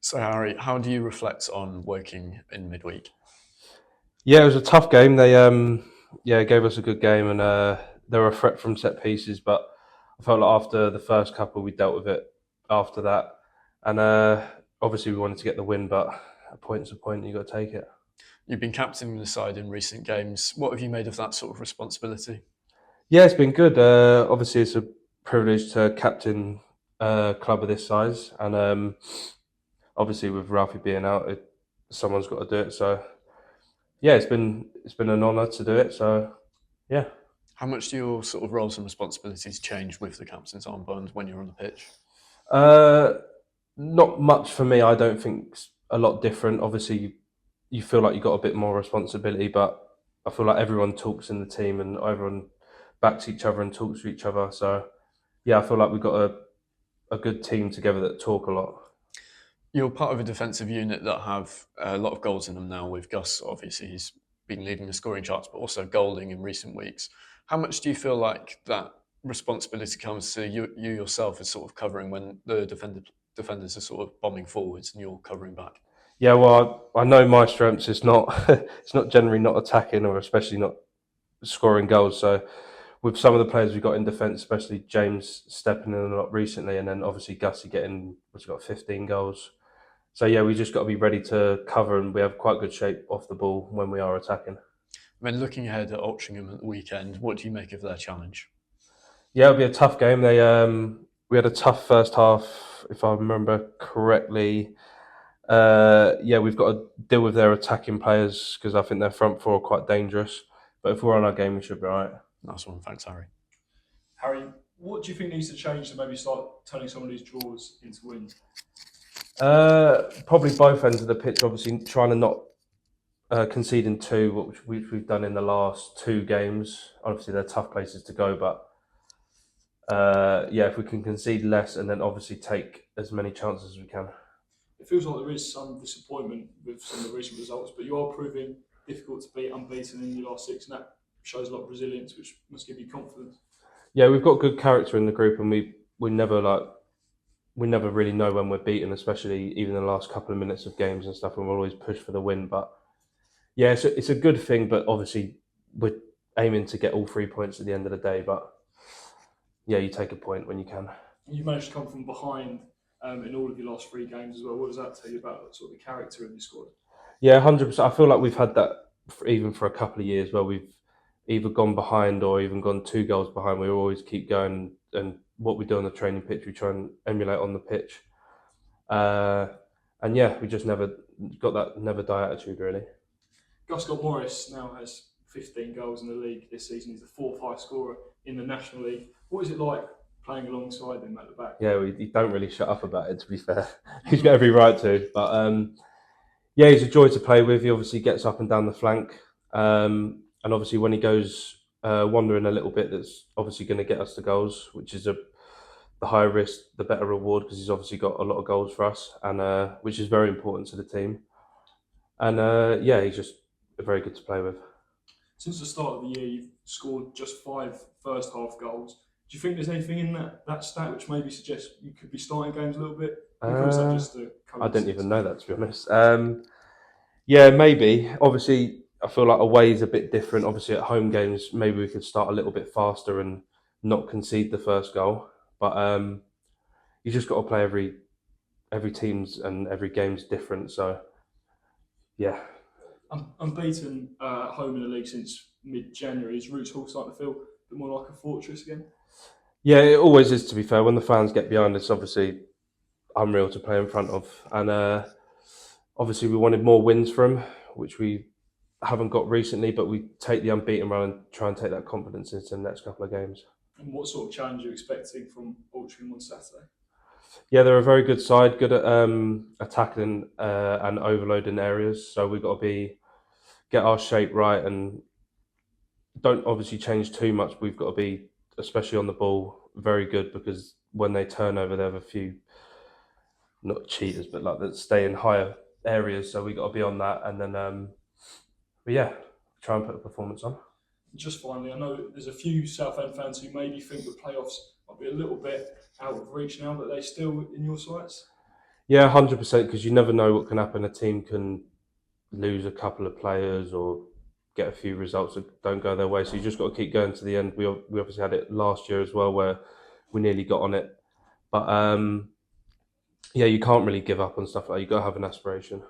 So, Harry, how do you reflect on working in midweek? Yeah, it was a tough game. They gave us a good game, and they were a threat from set pieces. But I felt like after the first couple, we dealt with it. After that, and obviously we wanted to get the win, but a point's a point. You got to take it. You've been captaining the side in recent games. What have you made of that sort of responsibility? Yeah, it's been good. Obviously, it's a privilege to captain a club of this size, and obviously with Ralphie being out, someone's got to do it. So yeah, it's been an honour to do it. So yeah. How much do your sort of roles and responsibilities change with the captain's armband when you're on the pitch? Uh, Not much for me. I don't think it's a lot different. Obviously, you feel like you got a bit more responsibility, but I feel like everyone talks in the team and everyone backs each other and talks to each other. So yeah, I feel like we've got a good team together that talk a lot. You're part of a defensive unit that have a lot of goals in them now with Gus. Obviously, he's been leading the scoring charts, but also Golding in recent weeks. How much do you feel like that responsibility comes to you yourself as sort of covering when the defenders are sort of bombing forwards and you're covering back? Yeah, well, I know my strengths is not it's not generally not attacking or especially not scoring goals. So with some of the players we've got in defence, especially James stepping in a lot recently, and then obviously Gussie getting what's got 15 goals. So yeah, we just got to be ready to cover, and we have quite good shape off the ball when we are attacking. I mean, looking ahead at Altrincham at the weekend, what do you make of their challenge? Yeah, it'll be a tough game. We had a tough first half, if I remember correctly. Yeah, we've got to deal with their attacking players because I think their front four are quite dangerous. But if we're on our game, we should be all right. Nice one, thanks, Harry. Harry, what do you think needs to change to maybe start turning some of these draws into wins? Probably both ends of the pitch. Obviously, trying to not conceding two, which we've done in the last two games. Obviously, they're tough places to go, but yeah, if we can concede less and then obviously take as many chances as we can. It feels like there is some disappointment with some of the recent results, but you are proving difficult to beat unbeaten in your last six, and that shows a lot of resilience, which must give you confidence. Yeah, we've got good character in the group, and we never really know when we're beaten, especially even in the last couple of minutes of games and stuff, and we'll always push for the win. But yeah, it's a good thing, but obviously we're aiming to get all 3 points at the end of the day. But yeah, you take a point when you can. You've managed to come from behind in all of your last three games as well. What does that tell you about sort of the character in your squad? Yeah, 100%. I feel like we've had that even for a couple of years where we've either gone behind or even gone 2 goals behind. We always keep going, and what we do on the training pitch, we try and emulate on the pitch. Uh, and yeah, we just never got that never die attitude really. Gus Morris now has 15 goals in the league this season. He's the fourth highest scorer in the National League. What is it like playing alongside him at the back? Yeah, we don't really shut up about it. To be fair, he's got every right to. But yeah, he's a joy to play with. He obviously gets up and down the flank, and obviously when he goes wandering a little bit, that's obviously going to get us the goals, which is the higher risk, the better reward because he's obviously got a lot of goals for us, and which is very important to the team. And yeah, he's just very good to play with. Since the start of the year, you've scored just five first half goals. Do you think there's anything in that stat which maybe suggests you could be starting games a little bit quicker, or is that just a I didn't coincidence? even know that, to be honest. Yeah, maybe. Obviously, I feel like away is a bit different. Obviously, at home games, maybe we could start a little bit faster and not concede the first goal. But you just got to play every team's and every game's different. So yeah, Unbeaten at home in the league since mid-January. Is Roots Hall starting to feel a bit more like a fortress again? yeah, it always is. To be fair, when the fans get behind us, obviously unreal to play in front of, and obviously we wanted more wins from him, which we haven't got recently. But we take the unbeaten run and try and take that confidence into the next couple of games. And what sort of challenge are you expecting from Altrincham on Saturday? Yeah, they're a very good side, good at attacking and overloading areas. So we've got to be get our shape right and don't obviously change too much. We've got to be, especially on the ball, very good because when they turn over, they have a few not cheaters, but like that stay in higher areas. So we got to be on that, and then but yeah, try and put a performance on. Just finally, I know there's a few Southend fans who maybe think the playoffs might be a little bit out of reach now, but they still in your sights. Yeah, 100%. Because you never know what can happen. A team can lose a couple of players or get a few results that don't go their way. So you just got to keep going to the end. We obviously had it last year as well, where we nearly got on it. But yeah, you can't really give up on stuff like that. You got to have an aspiration.